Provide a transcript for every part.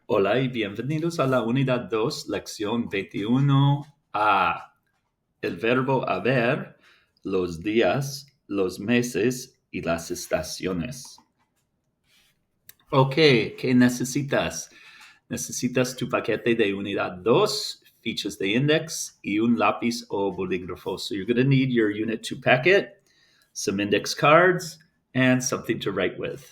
Hola y bienvenidos a la unidad 2, lección 21A. El verbo haber, los días, los meses y las estaciones. Ok, ¿qué necesitas? Necesitas tu paquete de unidad 2, fichas de index y un lápiz o bolígrafo. So you're going to need your unit 2 packet, some index cards, and something to write with.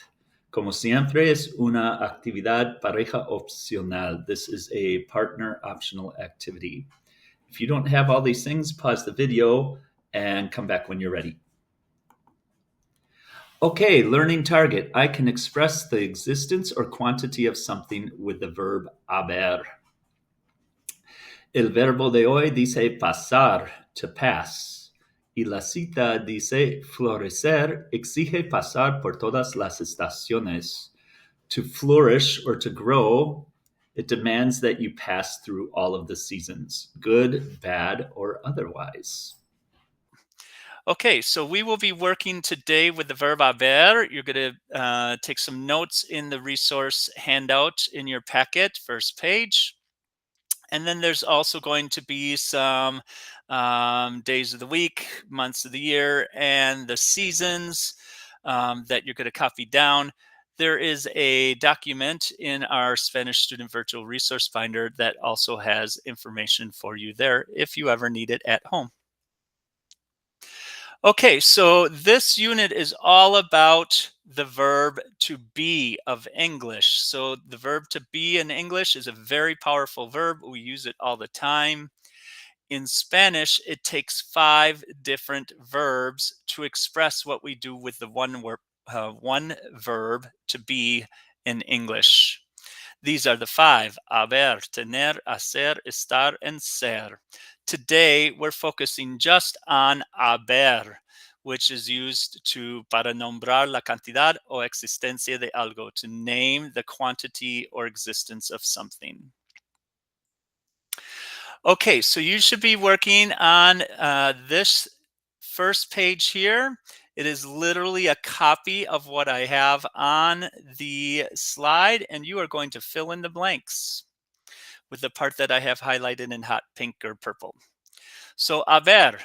Como siempre, es una actividad pareja opcional. This is a partner optional activity. If you don't have all these things, pause the video and come back when you're ready. Okay, learning target. I can express the existence or quantity of something with the verb haber. El verbo de hoy dice pasar, to pass. Y la cita dice florecer exige pasar por todas las estaciones. To flourish or to grow, it demands that you pass through all of the seasons, good, bad, or otherwise. Okay, so we will be working today with the verb haber. You're going to take some notes in the resource handout in your packet, first page. And then there's also going to be some days of the week, months of the year, and the seasons that you're going to copy down. There is a document in our Spanish Student Virtual Resource Finder that also has information for you there if you ever need it at home. Okay, so this unit is all about the verb to be of English. So the verb to be in English is a very powerful verb. We use it all the time. In Spanish, it takes 5 different verbs to express what we do with the one verb to be in English. These are the 5: haber, tener, hacer, estar, and ser. Today, we're focusing just on haber, which is used para nombrar la cantidad o existencia de algo, to name the quantity or existence of something. Okay, so you should be working on this first page here. It is literally a copy of what I have on the slide, and you are going to fill in the blanks with the part that I have highlighted in hot pink or purple. So haber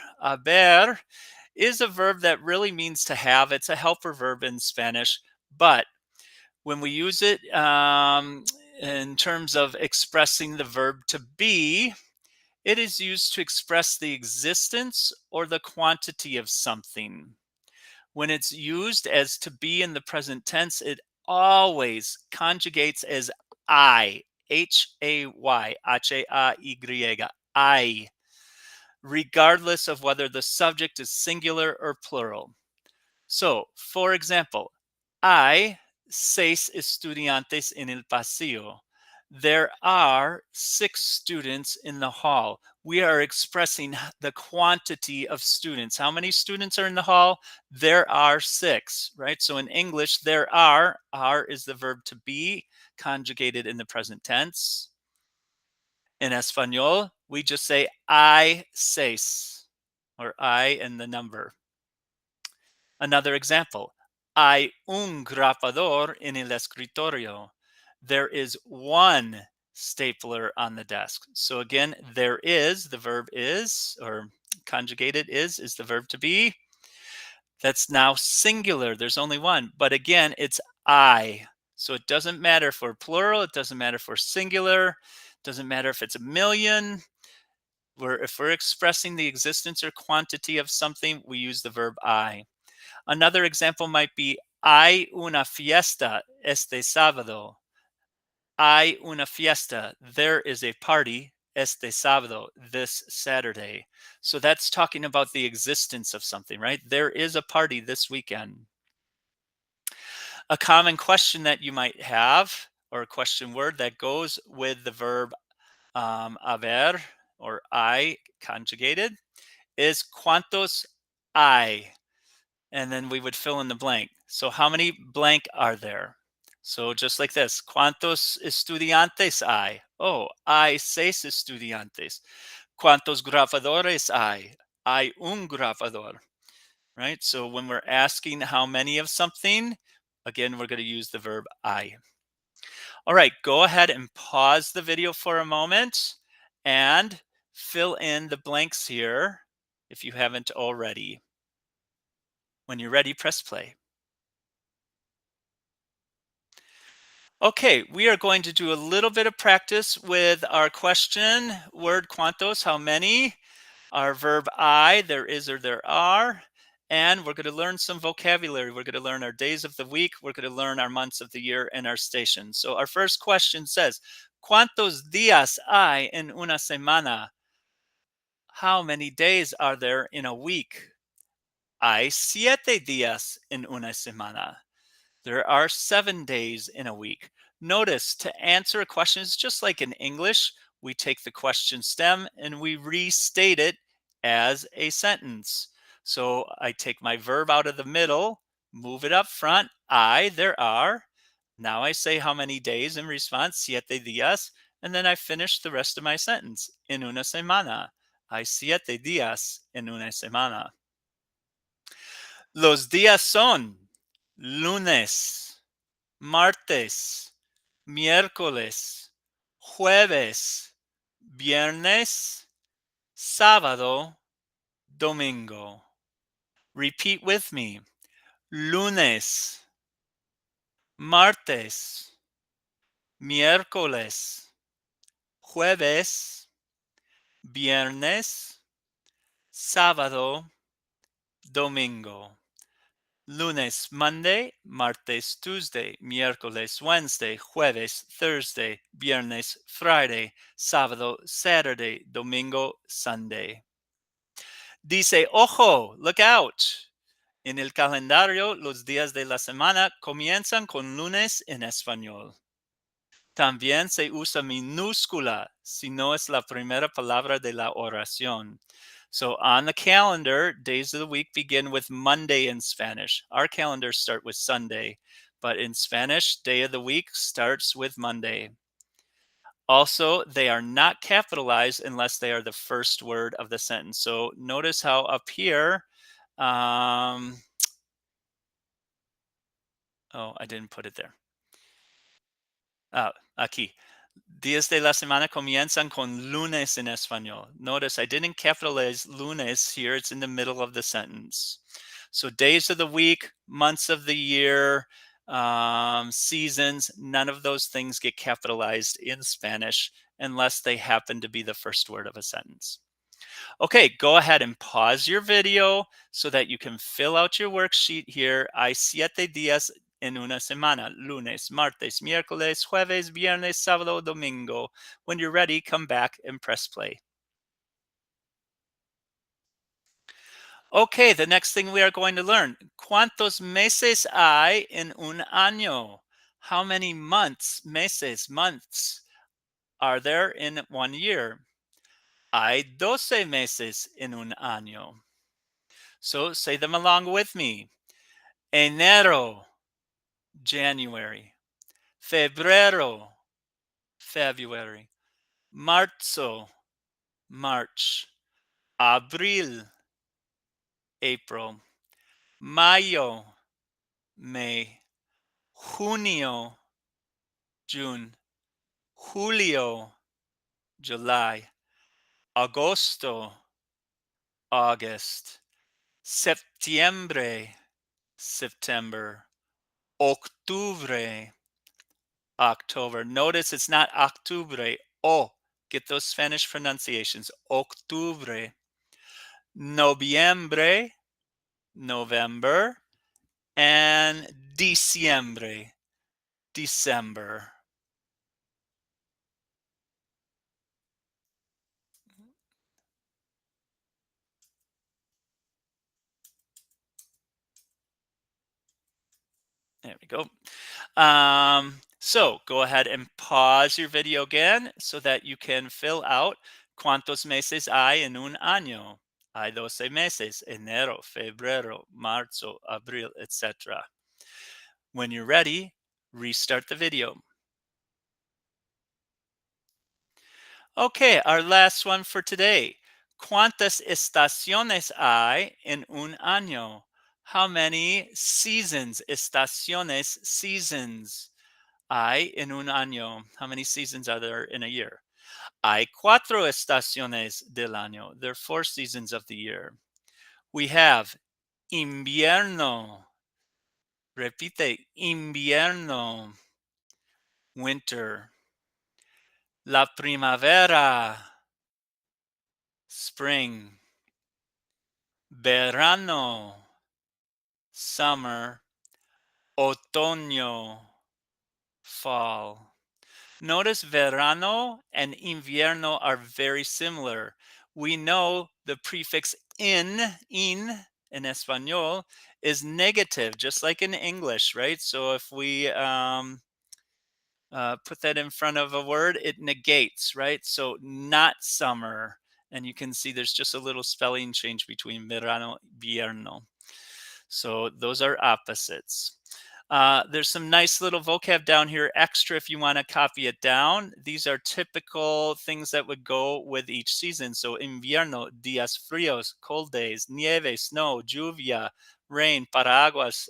is a verb that really means to have. It's a helper verb in Spanish, but when we use it in terms of expressing the verb to be, it is used to express the existence or the quantity of something. When it's used as to be in the present tense, it always conjugates as I, H-A-Y, H-A-Y, I, regardless of whether the subject is singular or plural. So, for example, hay 6 estudiantes en el pasillo. There are 6 students in the hall. We are expressing the quantity of students. How many students are in the hall? There are 6, right? So in English, there are is the verb to be conjugated in the present tense. In Espanol, we just say hay 6, or I and the number. Another example, hay un grapador en el escritorio. There is one stapler on the desk. So again, there is, the verb is, or conjugated is the verb to be. That's now singular. There's only one. But again, it's I. So it doesn't matter for plural. It doesn't matter for singular. It doesn't matter if it's a million. If we're expressing the existence or quantity of something, we use the verb I. Another example might be, hay una fiesta este sábado. Hay una fiesta. There is a party este sábado, this Saturday. So that's talking about the existence of something, right? There is a party this weekend. A common question that you might have, or a question word that goes with the verb haber, or I conjugated, is cuántos hay? And then we would fill in the blank. So how many blank are there? So just like this, ¿cuántos estudiantes hay? Oh, hay 6 estudiantes. ¿Cuántos grabadores hay? Hay un grabador, right? So when we're asking how many of something, again, we're going to use the verb hay. All right, go ahead and pause the video for a moment and fill in the blanks here if you haven't already. When you're ready, press play. Okay, we are going to do a little bit of practice with our question, word cuantos, how many, our verb I, there is or there are, and we're going to learn some vocabulary. We're going to learn our days of the week, we're going to learn our months of the year, and our stations. So our first question says, ¿Cuántos días hay en una semana? How many days are there in a week? Hay 7 días en una semana. There are 7 days in a week. Notice, to answer a question is just like in English. We take the question stem and we restate it as a sentence. So I take my verb out of the middle, move it up front. There are. Now I say how many days in response, 7 días, and then I finish the rest of my sentence. En una semana. Hay 7 días en una semana. Los días son lunes, martes, miércoles, jueves, viernes, sábado, domingo. Repeat with me. Lunes, martes, miércoles, jueves, viernes, sábado, domingo. Lunes, Monday, martes, Tuesday, miércoles, Wednesday, jueves, Thursday, viernes, Friday, sábado, Saturday, domingo, Sunday. Dice, ojo, look out. En el calendario, los días de la semana comienzan con lunes en español. También se usa minúscula si no es la primera palabra de la oración. So on the calendar, days of the week begin with Monday in Spanish. Our calendars start with Sunday, but in Spanish, day of the week starts with Monday. Also, they are not capitalized unless they are the first word of the sentence. So notice how up here, oh, I didn't put it there. Aquí. Días de la semana comienzan con lunes en español. Notice I didn't capitalize lunes here. It's in the middle of the sentence. So days of the week, months of the year, seasons, none of those things get capitalized in Spanish unless they happen to be the first word of a sentence. Okay, go ahead and pause your video so that you can fill out your worksheet here. Hay 7 días en una semana: lunes, martes, miércoles, jueves, viernes, sábado, domingo. When you're ready, come back and press play. Okay, the next thing we are going to learn. ¿Cuántos meses hay en un año? How many months, meses, months, are there in 1 year? Hay 12 meses en un año. So say them along with me. Enero, January. Febrero, February. Marzo, March. Abril, April. Mayo, May. Junio, June. Julio, July. Agosto, August. Septiembre, September. Octubre, October. Notice it's not octubre. Oh, get those Spanish pronunciations. Octubre. Noviembre, November. And diciembre, December. There we go. So go ahead and pause your video again so that you can fill out cuántos meses hay en un año. Hay 12 meses: enero, febrero, marzo, abril, etc. When you're ready, restart the video. Okay, our last one for today. ¿Cuántas estaciones hay en un año? How many seasons, estaciones, seasons, Hay en un año. How many seasons are there in a year? Hay 4 estaciones del año. There are 4 seasons of the year. We have invierno. Repite, invierno. Winter. La primavera. Spring. Verano. Summer. Otoño. Fall. Notice verano and invierno are very similar. We know the prefix in español is negative, just like in English, right? So if we put that in front of a word, it negates, right? So not summer. And you can see there's just a little spelling change between verano, invierno. So those are opposites. There's some nice little vocab down here extra if you want to copy it down. These are typical things that would go with each season. So invierno, días fríos, cold days, nieve, snow, lluvia, rain, paraguas,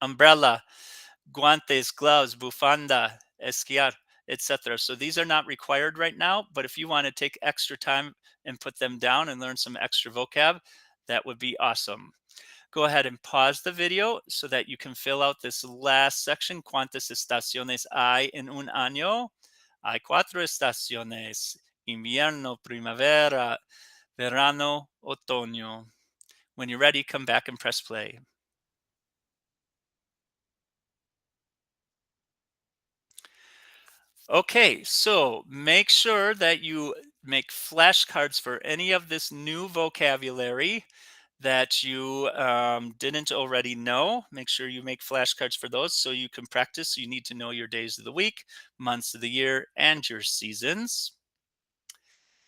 umbrella, guantes, gloves, bufanda, esquiar, etc. So these are not required right now, but if you want to take extra time and put them down and learn some extra vocab, that would be awesome. Go ahead and pause the video so that you can fill out this last section. ¿Cuántas estaciones hay en un año? Hay 4 estaciones: invierno, primavera, verano, otoño. When you're ready, come back and press play. Okay, so make sure that you make flashcards for any of this new vocabulary that you didn't already know. Make sure you make flashcards for those so you can practice. You need to know your days of the week, months of the year, and your seasons.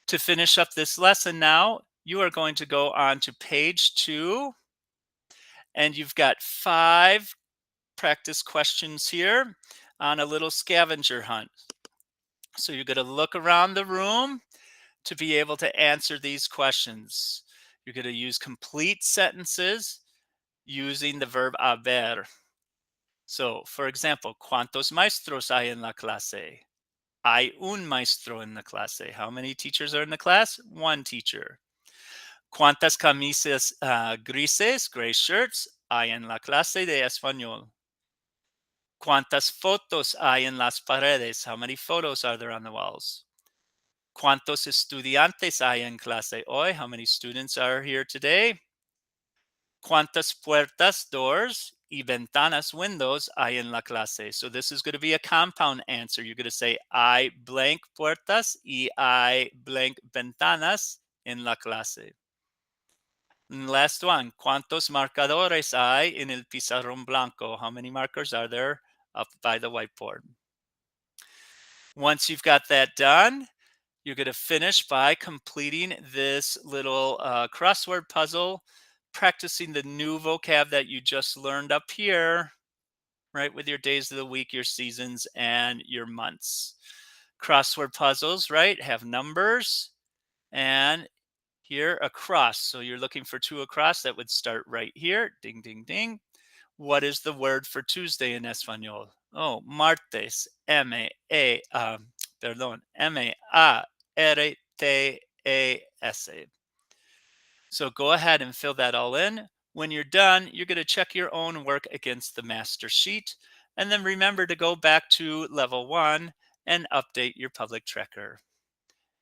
To finish up this lesson now, you are going to go on to page 2, and you've got 5 practice questions here on a little scavenger hunt. So you're going to look around the room to be able to answer these questions. You're going to use complete sentences using the verb haber. So, for example, ¿cuántos maestros hay en la clase? Hay un maestro en la clase. How many teachers are in the class? One teacher. ¿Cuántas camisas grises, gray shirts, hay en la clase de español? ¿Cuántas fotos hay en las paredes? How many photos are there on the walls? ¿Cuántos estudiantes hay en clase hoy? How many students are here today? ¿Cuántas puertas, doors, y ventanas, windows, hay en la clase? So this is going to be a compound answer. You're going to say, hay blank puertas y hay blank ventanas en la clase. And last one, ¿cuántos marcadores hay en el pizarrón blanco? How many markers are there up by the whiteboard? Once you've got that done, you're going to finish by completing this little crossword puzzle, practicing the new vocab that you just learned up here, right, with your days of the week, your seasons, and your months. Crossword puzzles, right, have numbers, and here across. So you're looking for 2 across. That would start right here. Ding, ding, ding. What is the word for Tuesday in Espanol? Oh, martes. M-A-R-T-A-S. So go ahead and fill that all in. When you're done, you're going to check your own work against the master sheet. And then remember to go back to level 1 and update your public tracker.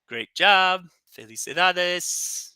Great job. Felicidades.